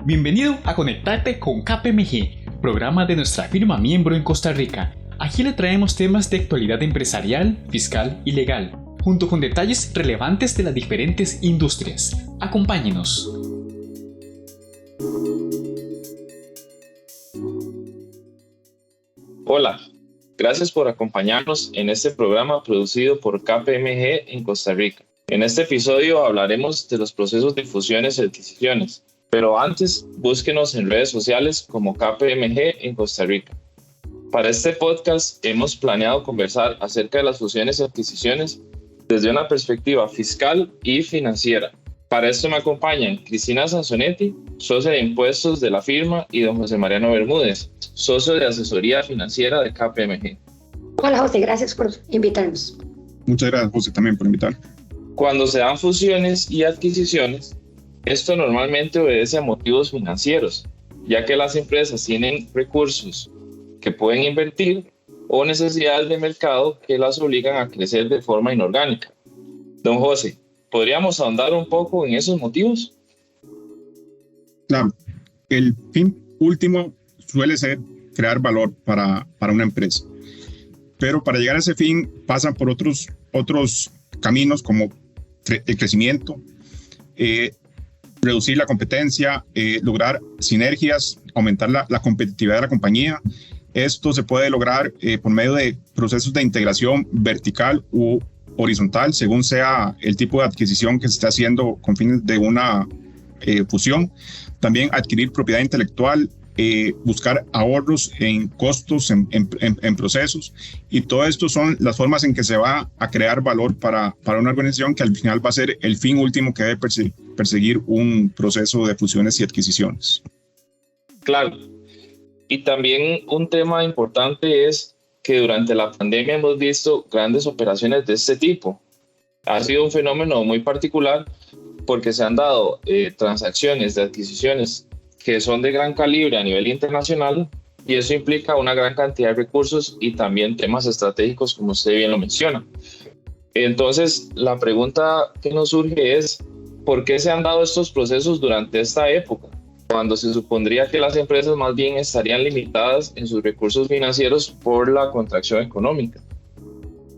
Bienvenido a Conectarte con KPMG, programa de nuestra firma miembro en Costa Rica. Aquí le traemos temas de actualidad empresarial, fiscal y legal, junto con detalles relevantes de las diferentes industrias. Acompáñenos. Hola, gracias por acompañarnos en este programa producido por KPMG en Costa Rica. En este episodio hablaremos de los procesos de fusiones y adquisiciones, pero antes búsquenos en redes sociales como KPMG en Costa Rica. Para este podcast hemos planeado conversar acerca de las fusiones y adquisiciones desde una perspectiva fiscal y financiera. Para esto me acompañan Cristina Sansonetti, socia de impuestos de la firma, y don José Mariano Bermúdez, socio de asesoría financiera de KPMG. Hola José, gracias por invitarnos. Muchas gracias José también por invitar. Cuando se dan fusiones y adquisiciones, esto normalmente obedece a motivos financieros, ya que las empresas tienen recursos que pueden invertir o necesidades de mercado que las obligan a crecer de forma inorgánica. Don José, ¿podríamos ahondar un poco en esos motivos? Claro, el fin último suele ser crear valor para una empresa, pero para llegar a ese fin pasan por otros caminos como el crecimiento, reducir la competencia, lograr sinergias, aumentar la competitividad de la compañía. Esto se puede lograr por medio de procesos de integración vertical u horizontal, según sea el tipo de adquisición que se esté haciendo con fines de una fusión. También adquirir propiedad intelectual, buscar ahorros en costos, en procesos, y todo esto son las formas en que se va a crear valor para una organización, que al final va a ser el fin último que debe perseguir un proceso de fusiones y adquisiciones. Claro, y también un tema importante es que durante la pandemia hemos visto grandes operaciones de este tipo. Ha sido un fenómeno muy particular porque se han dado transacciones de adquisiciones que son de gran calibre a nivel internacional, y eso implica una gran cantidad de recursos y también temas estratégicos, como usted bien lo menciona. Entonces, la pregunta que nos surge es, ¿por qué se han dado estos procesos durante esta época, cuando se supondría que las empresas más bien estarían limitadas en sus recursos financieros por la contracción económica?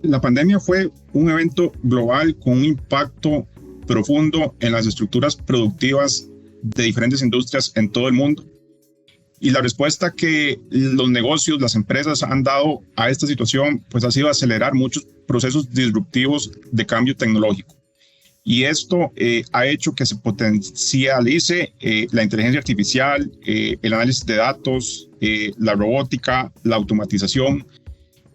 La pandemia fue un evento global con un impacto profundo en las estructuras productivas de diferentes industrias en todo el mundo. Y la respuesta que los negocios, las empresas han dado a esta situación, pues ha sido acelerar muchos procesos disruptivos de cambio tecnológico. Y esto ha hecho que se potencialice la inteligencia artificial, el análisis de datos, la robótica, la automatización,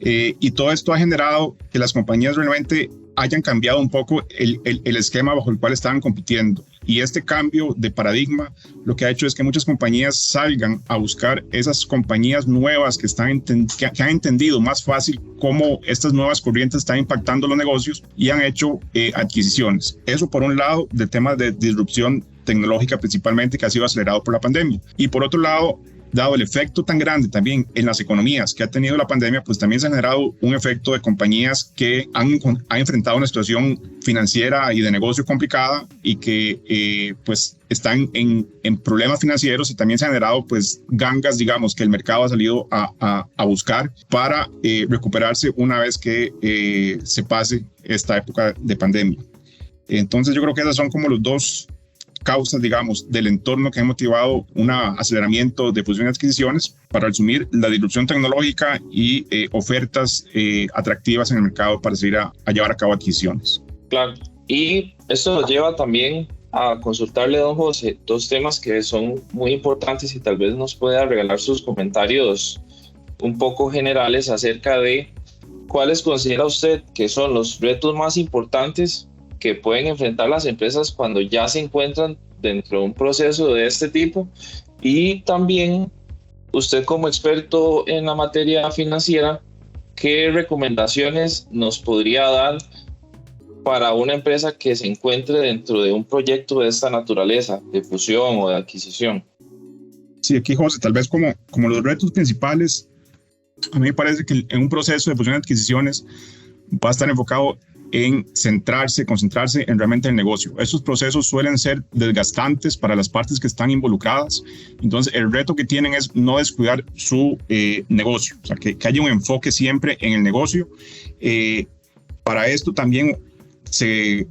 y todo esto ha generado que las compañías realmente hayan cambiado un poco el esquema bajo el cual estaban compitiendo. Y este cambio de paradigma lo que ha hecho es que muchas compañías salgan a buscar esas compañías nuevas que han entendido más fácil cómo estas nuevas corrientes están impactando los negocios, y han hecho adquisiciones. Eso por un lado, de temas de disrupción tecnológica principalmente, que ha sido acelerado por la pandemia. Y por otro lado, dado el efecto tan grande también en las economías que ha tenido la pandemia, pues también se ha generado un efecto de compañías que han enfrentado una situación financiera y de negocio complicada, y que pues están en problemas financieros, y también se han generado pues gangas, digamos, que el mercado ha salido a buscar para recuperarse una vez que se pase esta época de pandemia. Entonces yo creo que esas son como los dos causas, digamos, del entorno que ha motivado un aceleramiento de fusiones y adquisiciones, para resumir: la disrupción tecnológica y ofertas atractivas en el mercado para seguir a llevar a cabo adquisiciones. Claro, y esto nos lleva también a consultarle a don José dos temas que son muy importantes, y tal vez nos pueda regalar sus comentarios un poco generales acerca de cuáles considera usted que son los retos más importantes que pueden enfrentar las empresas cuando ya se encuentran dentro de un proceso de este tipo, y también usted, como experto en la materia financiera, ¿qué recomendaciones nos podría dar para una empresa que se encuentre dentro de un proyecto de esta naturaleza, de fusión o de adquisición? Sí, aquí José, tal vez como los retos principales, a mí me parece que en un proceso de fusión y adquisiciones va a estar enfocado en concentrarse en realmente el negocio. Estos procesos suelen ser desgastantes para las partes que están involucradas. Entonces, el reto que tienen es no descuidar su negocio, o sea, que haya un enfoque siempre en el negocio. Para esto también se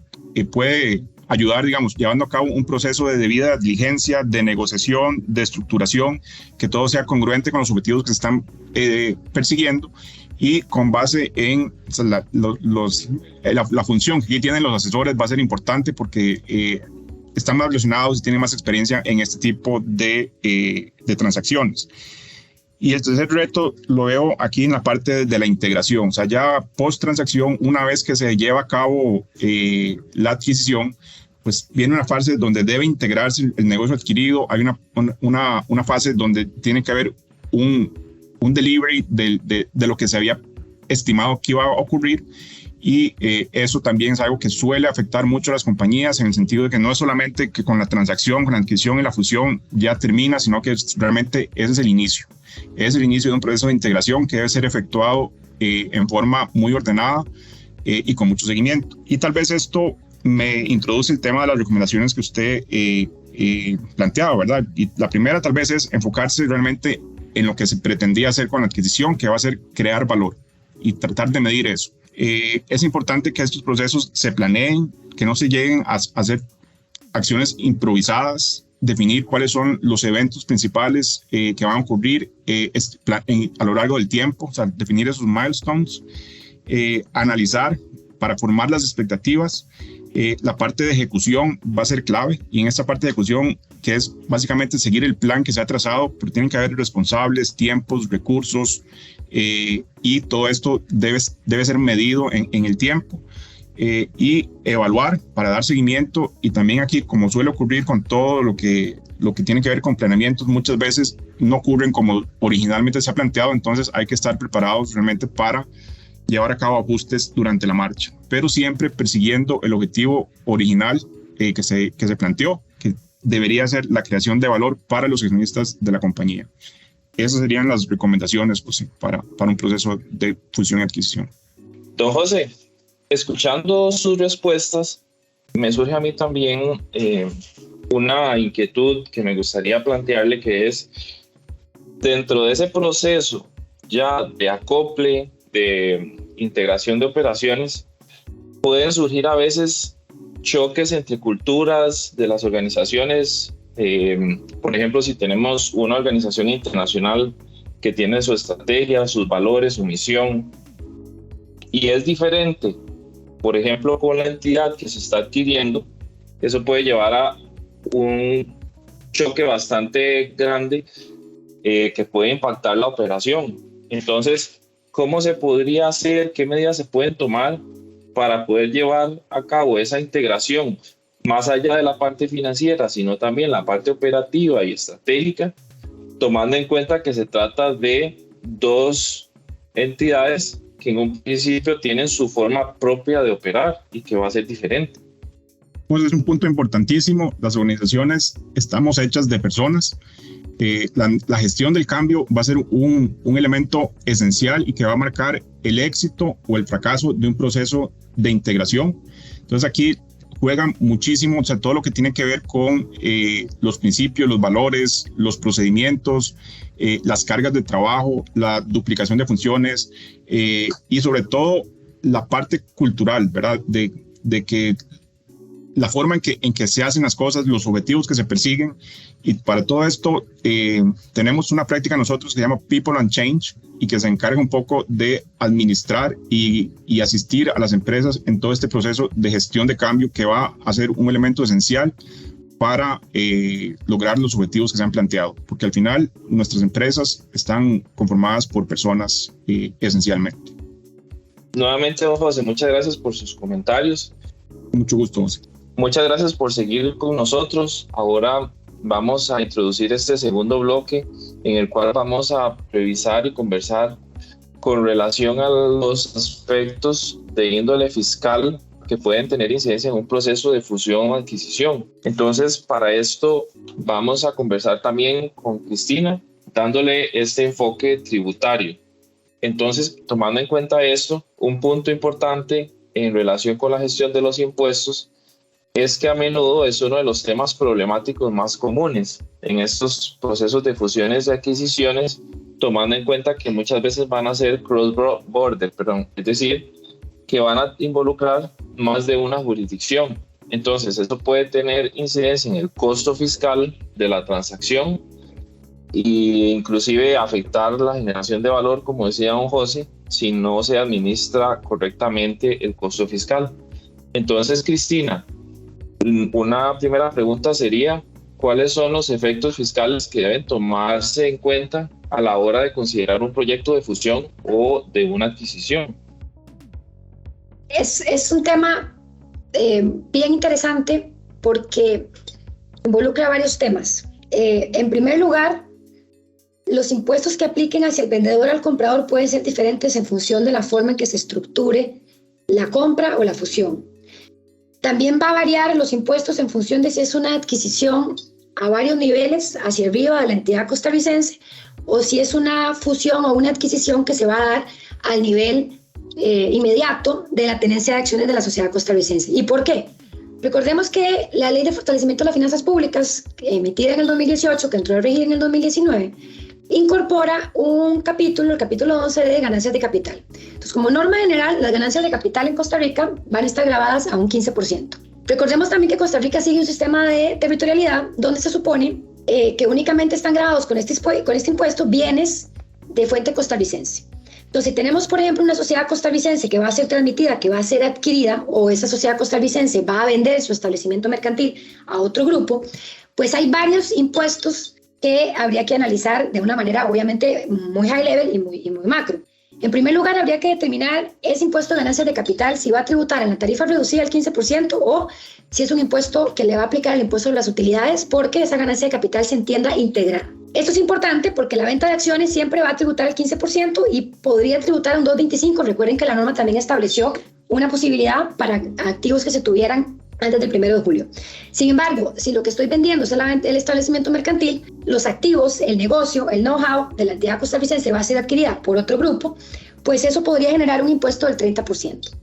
puede ayudar, digamos, llevando a cabo un proceso de debida diligencia, de negociación, de estructuración, que todo sea congruente con los objetivos que se están persiguiendo, y con base en la función que aquí tienen los asesores va a ser importante porque están más relacionados y tienen más experiencia en este tipo de transacciones. Y el tercer reto lo veo aquí en la parte de la integración, o sea, ya post transacción, una vez que se lleva a cabo la adquisición, pues viene una fase donde debe integrarse el negocio adquirido. Hay una fase donde tiene que haber un delivery de lo que se había estimado que iba a ocurrir, y eso también es algo que suele afectar mucho a las compañías, en el sentido de que no es solamente que con la transacción, con la adquisición y la fusión ya termina, sino que realmente ese es el inicio. Es el inicio de un proceso de integración que debe ser efectuado en forma muy ordenada y con mucho seguimiento. Y tal vez esto me introduce el tema de las recomendaciones que usted planteaba, ¿verdad? Y la primera tal vez es enfocarse realmente en lo que se pretendía hacer con la adquisición, que va a ser crear valor, y tratar de medir eso. Es importante que estos procesos se planeen, que no se lleguen a hacer acciones improvisadas, definir cuáles son los eventos principales que van a ocurrir a lo largo del tiempo, o sea, definir esos milestones, analizar para formar las expectativas. La parte de ejecución va a ser clave, y en esta parte de ejecución, que es básicamente seguir el plan que se ha trazado, pero tienen que haber responsables, tiempos, recursos, y todo esto debe ser medido en el tiempo, y evaluar para dar seguimiento. Y también aquí, como suele ocurrir con todo lo que tiene que ver con planeamientos, muchas veces no ocurren como originalmente se ha planteado, entonces hay que estar preparados realmente para llevar a cabo ajustes durante la marcha, pero siempre persiguiendo el objetivo original que se planteó, que debería ser la creación de valor para los accionistas de la compañía. Esas serían las recomendaciones, pues, para un proceso de fusión y adquisición. Don José, escuchando sus respuestas, me surge a mí también una inquietud que me gustaría plantearle, que es, dentro de ese proceso ya de acople, de integración de operaciones, pueden surgir a veces choques entre culturas de las organizaciones. Por ejemplo, si tenemos una organización internacional que tiene su estrategia, sus valores, su misión, y es diferente, por ejemplo, con la entidad que se está adquiriendo, eso puede llevar a un choque bastante grande que puede impactar la operación. Entonces, ¿cómo se podría hacer? ¿Qué medidas se pueden tomar para poder llevar a cabo esa integración, más allá de la parte financiera, sino también la parte operativa y estratégica, tomando en cuenta que se trata de dos entidades que en un principio tienen su forma propia de operar y que va a ser diferente? Pues es un punto importantísimo. Las organizaciones estamos hechas de personas. La gestión del cambio va a ser un elemento esencial y que va a marcar el éxito o el fracaso de un proceso de integración. Entonces aquí juegan muchísimo, o sea, todo lo que tiene que ver con los principios, los valores, los procedimientos, las cargas de trabajo, la duplicación de funciones, y sobre todo la parte cultural, ¿verdad? De que la forma en que se hacen las cosas, los objetivos que se persiguen. Y para todo esto tenemos una práctica nosotros que se llama People and Change, y que se encarga un poco de administrar y asistir a las empresas en todo este proceso de gestión de cambio, que va a ser un elemento esencial para lograr los objetivos que se han planteado, porque al final nuestras empresas están conformadas por personas esencialmente. Nuevamente, don José, muchas gracias por sus comentarios. Mucho gusto, José. Muchas gracias por seguir con nosotros. Ahora vamos a introducir este segundo bloque, en el cual vamos a revisar y conversar con relación a los aspectos de índole fiscal que pueden tener incidencia en un proceso de fusión o adquisición. Entonces, para esto vamos a conversar también con Cristina, dándole este enfoque tributario. Entonces, tomando en cuenta esto, un punto importante en relación con la gestión de los impuestos es que a menudo es uno de los temas problemáticos más comunes en estos procesos de fusiones y adquisiciones, tomando en cuenta que muchas veces van a ser cross-border, es decir, que van a involucrar más de una jurisdicción. Entonces, eso puede tener incidencia en el costo fiscal de la transacción e inclusive afectar la generación de valor, como decía don José, si no se administra correctamente el costo fiscal. Entonces, Cristina, una primera pregunta sería, ¿cuáles son los efectos fiscales que deben tomarse en cuenta a la hora de considerar un proyecto de fusión o de una adquisición? Es un tema bien interesante porque involucra varios temas. En primer lugar, los impuestos que apliquen hacia el vendedor al comprador pueden ser diferentes en función de la forma en que se estructure la compra o la fusión. También va a variar los impuestos en función de si es una adquisición a varios niveles hacia arriba de la entidad costarricense o si es una fusión o una adquisición que se va a dar al nivel inmediato de la tenencia de acciones de la sociedad costarricense. ¿Y por qué? Recordemos que la Ley de Fortalecimiento de las Finanzas Públicas, emitida en el 2018, que entró a regir en el 2019, incorpora un capítulo, el capítulo 11 de ganancias de capital. Entonces, como norma general, las ganancias de capital en Costa Rica van a estar grabadas a un 15%. Recordemos también que Costa Rica sigue un sistema de territorialidad donde se supone que únicamente están grabados con este impuesto bienes de fuente costarricense. Entonces, si tenemos, por ejemplo, una sociedad costarricense que va a ser transmitida, que va a ser adquirida, o esa sociedad costarricense va a vender su establecimiento mercantil a otro grupo, pues hay varios impuestos que habría que analizar de una manera, obviamente, muy high level y muy macro. En primer lugar, habría que determinar ese impuesto de ganancias de capital, si va a tributar en la tarifa reducida al 15% o si es un impuesto que le va a aplicar el impuesto de las utilidades porque esa ganancia de capital se entienda íntegra. Esto es importante porque la venta de acciones siempre va a tributar el 15% y podría tributar un 2.25%. Recuerden que la norma también estableció una posibilidad para activos que se tuvieran antes del 1 de julio. Sin embargo, si lo que estoy vendiendo es el establecimiento mercantil, los activos, el negocio, el know-how de la entidad costarricense va a ser adquirida por otro grupo, pues eso podría generar un impuesto del 30%.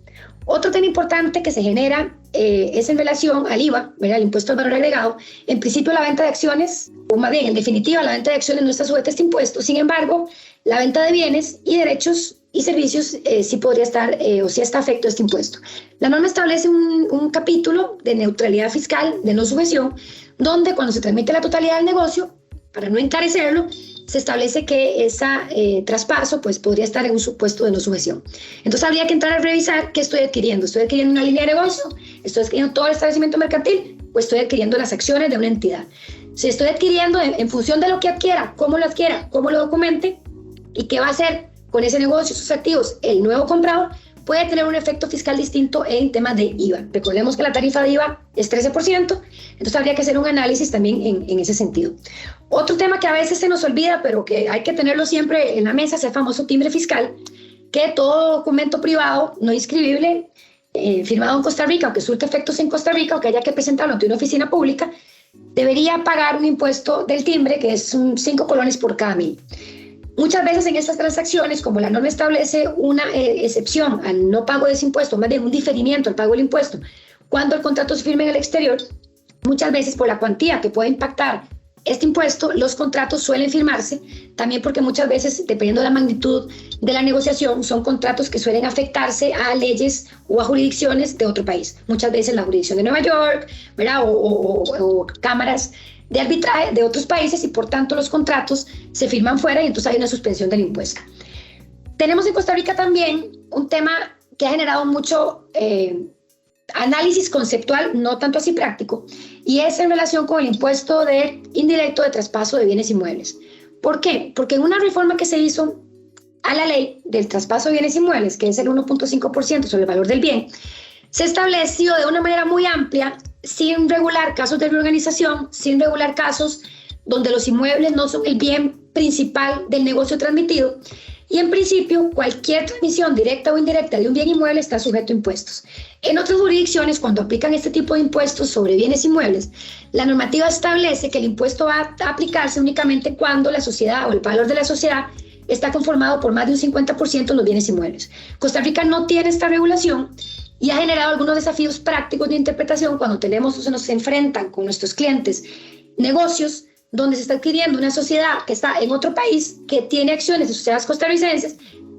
Otro tema importante que se genera es en relación al IVA, ¿verdad? El impuesto al valor agregado. En principio, la venta de acciones, o más bien, en definitiva, la venta de acciones no está sujeta a este impuesto. Sin embargo, la venta de bienes y derechos y servicios sí podría estar o sí está afecto a este impuesto. La norma establece un capítulo de neutralidad fiscal, de no sujeción, donde cuando se transmite la totalidad del negocio, para no encarecerlo, se establece que ese traspaso pues, podría estar en un supuesto de no sujeción. Entonces habría que entrar a revisar qué estoy adquiriendo. ¿Estoy adquiriendo una línea de negocio? ¿Estoy adquiriendo todo el establecimiento mercantil? ¿O estoy adquiriendo las acciones de una entidad? Si estoy adquiriendo en función de lo que adquiera, cómo lo documente y qué va a hacer con ese negocio, sus activos, el nuevo comprador, puede tener un efecto fiscal distinto en temas de IVA. Recordemos que la tarifa de IVA es 13%, entonces habría que hacer un análisis también en ese sentido. Otro tema que a veces se nos olvida, pero que hay que tenerlo siempre en la mesa, es el famoso timbre fiscal, que todo documento privado no inscribible firmado en Costa Rica o que surte efectos en Costa Rica o que haya que presentarlo ante una oficina pública, debería pagar un impuesto del timbre que es 5 colones por cada 1.000. Muchas veces en estas transacciones, como la norma establece una excepción al no pago de ese impuesto, más bien un diferimiento al pago del impuesto, cuando el contrato se firme en el exterior, muchas veces por la cuantía que puede impactar este impuesto, los contratos suelen firmarse, también porque muchas veces, dependiendo de la magnitud de la negociación, son contratos que suelen afectarse a leyes o a jurisdicciones de otro país. Muchas veces la jurisdicción de Nueva York, ¿verdad? O cámaras de arbitraje de otros países y por tanto los contratos se firman fuera y entonces hay una suspensión del impuesto. Tenemos en Costa Rica también un tema que ha generado mucho análisis conceptual, no tanto así práctico, y es en relación con el impuesto indirecto de traspaso de bienes inmuebles. ¿Por qué? Porque en una reforma que se hizo a la ley del traspaso de bienes inmuebles, que es el 1.5% sobre el valor del bien, se estableció de una manera muy amplia, sin regular casos de reorganización, sin regular casos donde los inmuebles no son el bien principal del negocio transmitido, y en principio cualquier transmisión directa o indirecta de un bien inmueble está sujeto a impuestos. En otras jurisdicciones, cuando aplican este tipo de impuestos sobre bienes inmuebles, la normativa establece que el impuesto va a aplicarse únicamente cuando la sociedad o el valor de la sociedad está conformado por más de un 50% en los bienes inmuebles. Costa Rica no tiene esta regulación y ha generado algunos desafíos prácticos de interpretación cuando se nos enfrentan con nuestros clientes negocios donde se está adquiriendo una sociedad que está en otro país, que tiene acciones de sociedades costarricenses,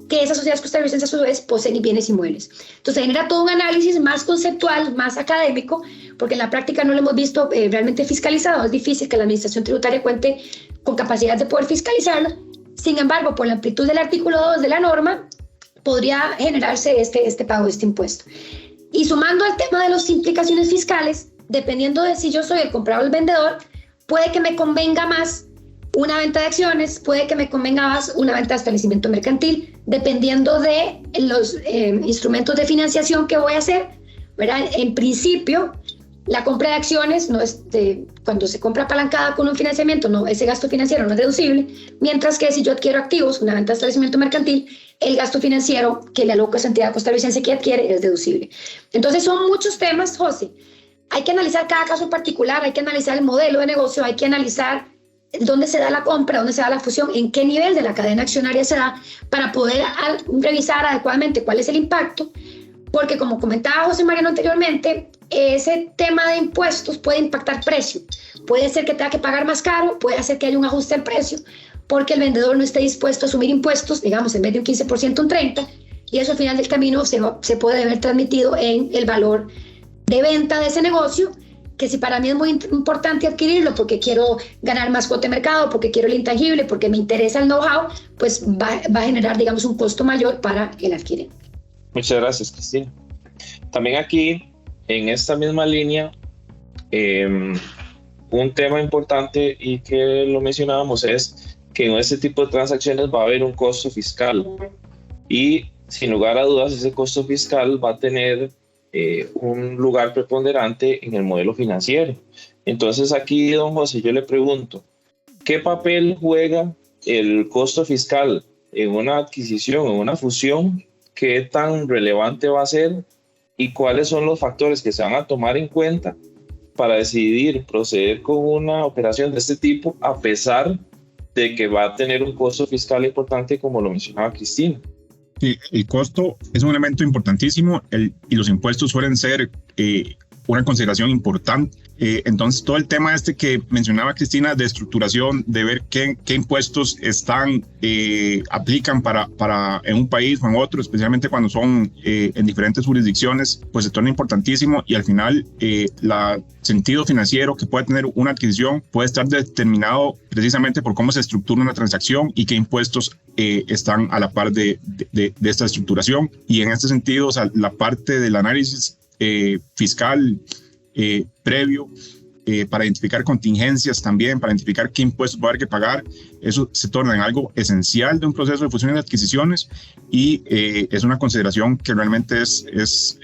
que esas sociedades costarricenses a su vez poseen bienes inmuebles. Entonces genera todo un análisis más conceptual, más académico, porque en la práctica no lo hemos visto realmente fiscalizado. Es difícil que la administración tributaria cuente con capacidad de poder fiscalizarlo. Sin embargo, por la amplitud del artículo 2 de la norma, podría generarse este pago de este impuesto. Y sumando al tema de las implicaciones fiscales, dependiendo de si yo soy el comprador o el vendedor, puede que me convenga más una venta de acciones, puede que me convenga más una venta de establecimiento mercantil, dependiendo de los instrumentos de financiación que voy a hacer, ¿verdad? En principio, la compra de acciones, no es cuando se compra apalancada con un financiamiento, no, ese gasto financiero no es deducible, mientras que si yo adquiero activos, una venta de establecimiento mercantil, el gasto financiero que le aloca esa entidad costarricense que adquiere es deducible. Entonces son muchos temas, José. Hay que analizar cada caso en particular, hay que analizar el modelo de negocio, hay que analizar dónde se da la compra, dónde se da la fusión, en qué nivel de la cadena accionaria se da, para poder revisar adecuadamente cuál es el impacto, porque como comentaba José Mariano anteriormente, ese tema de impuestos puede impactar precio. Puede ser que tenga que pagar más caro, puede hacer que haya un ajuste al precio, porque el vendedor no esté dispuesto a asumir impuestos, digamos, en vez de un 15%, un 30%, y eso al final del camino se puede ver transmitido en el valor de venta de ese negocio, que si para mí es muy importante adquirirlo porque quiero ganar más cuota de mercado, porque quiero el intangible, porque me interesa el know-how, pues va a generar, digamos, un costo mayor para el adquirente. Muchas gracias, Cristina. También aquí, en esta misma línea, un tema importante y que lo mencionábamos es que en este tipo de transacciones va a haber un costo fiscal y sin lugar a dudas ese costo fiscal va a tener un lugar preponderante en el modelo financiero. Entonces aquí, don José, yo le pregunto, ¿qué papel juega el costo fiscal en una adquisición, en una fusión? ¿Qué tan relevante va a ser? ¿Y cuáles son los factores que se van a tomar en cuenta para decidir proceder con una operación de este tipo, a pesar de que va a tener un costo fiscal importante, como lo mencionaba Cristina? El costo es un elemento importantísimo y los impuestos suelen ser una consideración importante. Entonces, todo el tema que mencionaba Cristina de estructuración, de ver qué impuestos aplican para en un país o en otro, especialmente cuando son en diferentes jurisdicciones, pues se torna importantísimo y al final el sentido financiero que puede tener una adquisición puede estar determinado precisamente por cómo se estructura una transacción y qué impuestos están a la par de esta estructuración. Y en este sentido, o sea, la parte del análisis fiscal previo para identificar contingencias también, para identificar qué impuestos va a haber que pagar, eso se torna en algo esencial de un proceso de fusiones y adquisiciones y es una consideración que realmente es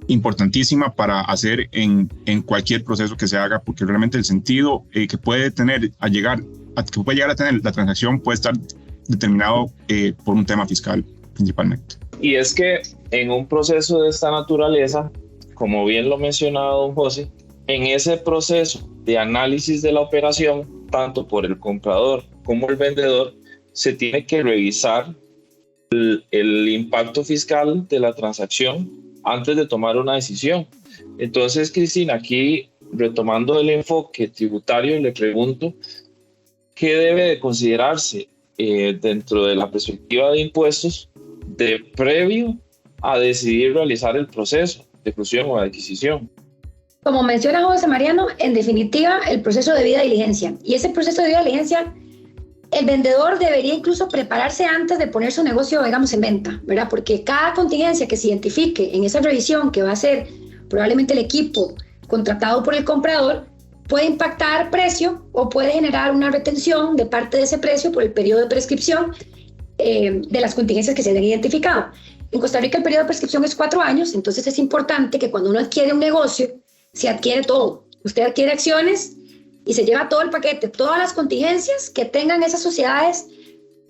importantísima para hacer en cualquier proceso que se haga, porque realmente el sentido que puede tener que puede llegar a tener la transacción puede estar determinado por un tema fiscal principalmente. Y es que en un proceso de esta naturaleza, como bien lo mencionaba don José, en ese proceso de análisis de la operación, tanto por el comprador como el vendedor, se tiene que revisar el impacto fiscal de la transacción antes de tomar una decisión. Entonces, Cristina, aquí retomando el enfoque tributario, le pregunto, ¿qué debe de considerarse dentro de la perspectiva de impuestos de previo a decidir realizar el proceso de fusión o de adquisición? Como menciona José Mariano, en definitiva, el proceso de debida diligencia. Y ese proceso de debida diligencia, el vendedor debería incluso prepararse antes de poner su negocio, digamos, en venta, ¿verdad? Porque cada contingencia que se identifique en esa revisión que va a hacer probablemente el equipo contratado por el comprador, puede impactar precio o puede generar una retención de parte de ese precio por el periodo de prescripción de las contingencias que se hayan identificado. En Costa Rica el periodo de prescripción es 4 años, entonces es importante que cuando uno adquiere un negocio, se adquiere todo. Usted adquiere acciones y se lleva todo el paquete, todas las contingencias que tengan esas sociedades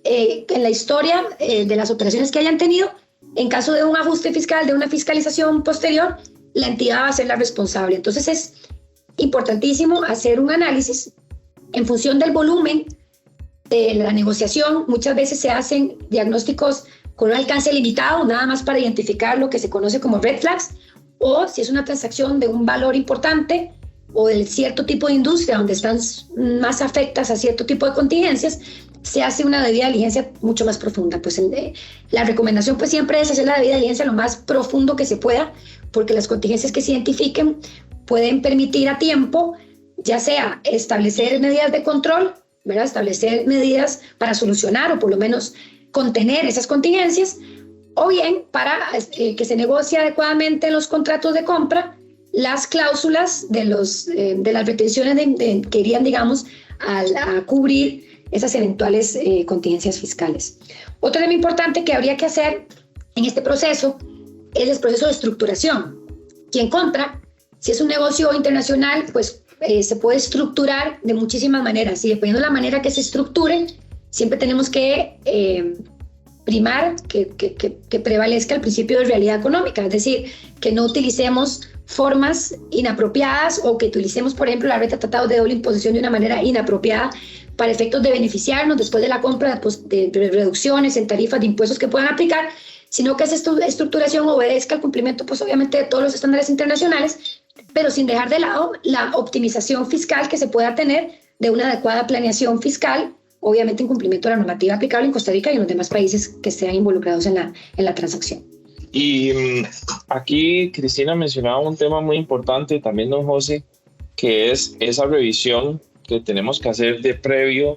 en la historia de las operaciones que hayan tenido. En caso de un ajuste fiscal, de una fiscalización posterior, la entidad va a ser la responsable. Entonces es importantísimo hacer un análisis en función del volumen de la negociación. Muchas veces se hacen diagnósticos con un alcance limitado, nada más para identificar lo que se conoce como red flags, o si es una transacción de un valor importante o de cierto tipo de industria donde están más afectas a cierto tipo de contingencias, se hace una debida diligencia mucho más profunda. Pues la recomendación pues siempre es hacer la debida diligencia lo más profundo que se pueda, porque las contingencias que se identifiquen pueden permitir a tiempo, ya sea establecer medidas de control, ¿verdad? Establecer medidas para solucionar o por lo menos contener esas contingencias, o bien para que se negocie adecuadamente en los contratos de compra las cláusulas de las retenciones que irían, digamos, a cubrir esas eventuales contingencias fiscales. Otro tema importante que habría que hacer en este proceso es el proceso de estructuración. Quien compra, si es un negocio internacional, pues se puede estructurar de muchísimas maneras, y dependiendo de la manera que se estructure, siempre tenemos que primar que prevalezca el principio de realidad económica, es decir, que no utilicemos formas inapropiadas o que utilicemos, por ejemplo, la red de tratados de doble imposición de una manera inapropiada para efectos de beneficiarnos después de la compra de reducciones en tarifas de impuestos que puedan aplicar, sino que esa estructuración obedezca al cumplimiento, pues obviamente, de todos los estándares internacionales, pero sin dejar de lado la optimización fiscal que se pueda tener de una adecuada planeación fiscal, obviamente en cumplimiento de la normativa aplicable en Costa Rica y en los demás países que estén involucrados en la transacción. Y aquí Cristina mencionaba un tema muy importante, también don José, que es esa revisión que tenemos que hacer de previo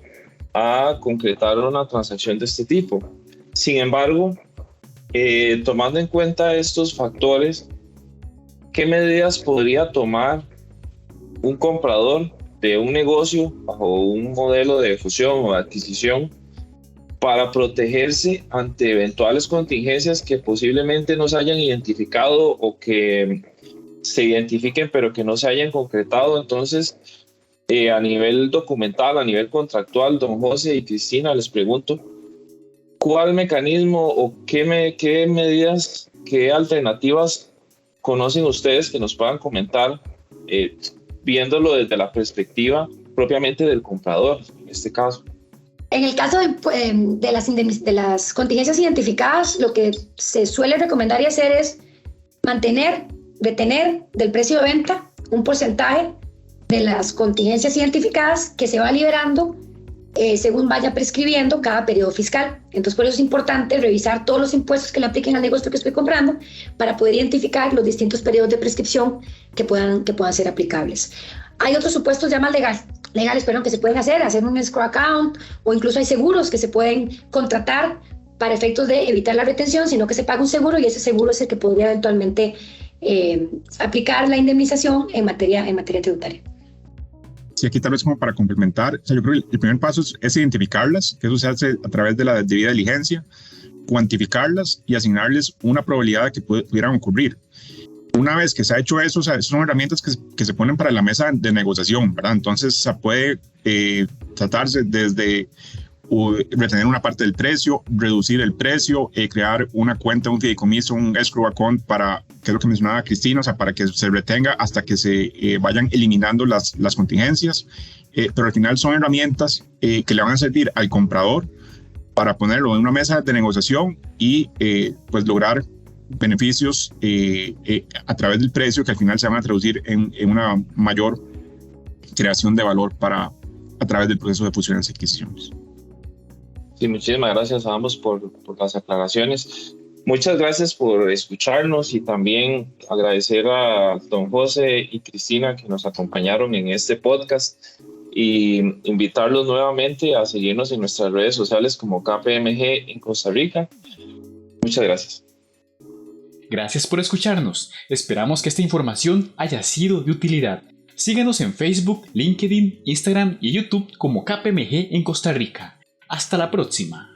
a concretar una transacción de este tipo. Sin embargo, tomando en cuenta estos factores, ¿qué medidas podría tomar un comprador de un negocio bajo un modelo de fusión o de adquisición para protegerse ante eventuales contingencias que posiblemente no se hayan identificado o que se identifiquen pero que no se hayan concretado? Entonces, a nivel documental, a nivel contractual, don José y Cristina, les pregunto, ¿cuál mecanismo o qué medidas, qué alternativas conocen ustedes que nos puedan comentar, viéndolo desde la perspectiva propiamente del comprador, en este caso? En el caso de las contingencias identificadas, lo que se suele recomendar y hacer es retener del precio de venta un porcentaje de las contingencias identificadas que se va liberando según vaya prescribiendo cada periodo fiscal. Entonces, por eso es importante revisar todos los impuestos que le apliquen al negocio que estoy comprando para poder identificar los distintos periodos de prescripción que puedan ser aplicables. Hay otros supuestos ya más legales, que se pueden hacer un escrow account, o incluso hay seguros que se pueden contratar para efectos de evitar la retención, sino que se paga un seguro y ese seguro es el que podría eventualmente aplicar la indemnización en materia tributaria. Sí, aquí tal vez como para complementar, o sea, yo creo que el primer paso es identificarlas, que eso se hace a través de la debida diligencia, cuantificarlas y asignarles una probabilidad de que pudieran ocurrir. Una vez que se ha hecho eso, o sea, son herramientas que se ponen para la mesa de negociación, ¿verdad? Entonces se puede tratarse desde retener una parte del precio, reducir el precio, crear una cuenta, un fideicomiso, un escrow account para, que es lo que mencionaba Cristina, o sea, para que se retenga hasta que se vayan eliminando las contingencias, pero al final son herramientas que le van a servir al comprador para ponerlo en una mesa de negociación y pues lograr beneficios a través del precio que al final se van a traducir en una mayor creación de valor a través del proceso de fusiones y adquisiciones. Sí, muchísimas gracias a ambos por las aclaraciones. Muchas gracias por escucharnos y también agradecer a don José y Cristina que nos acompañaron en este podcast y invitarlos nuevamente a seguirnos en nuestras redes sociales como KPMG en Costa Rica. Muchas gracias. Gracias por escucharnos. Esperamos que esta información haya sido de utilidad. Síguenos en Facebook, LinkedIn, Instagram y YouTube como KPMG en Costa Rica. Hasta la próxima.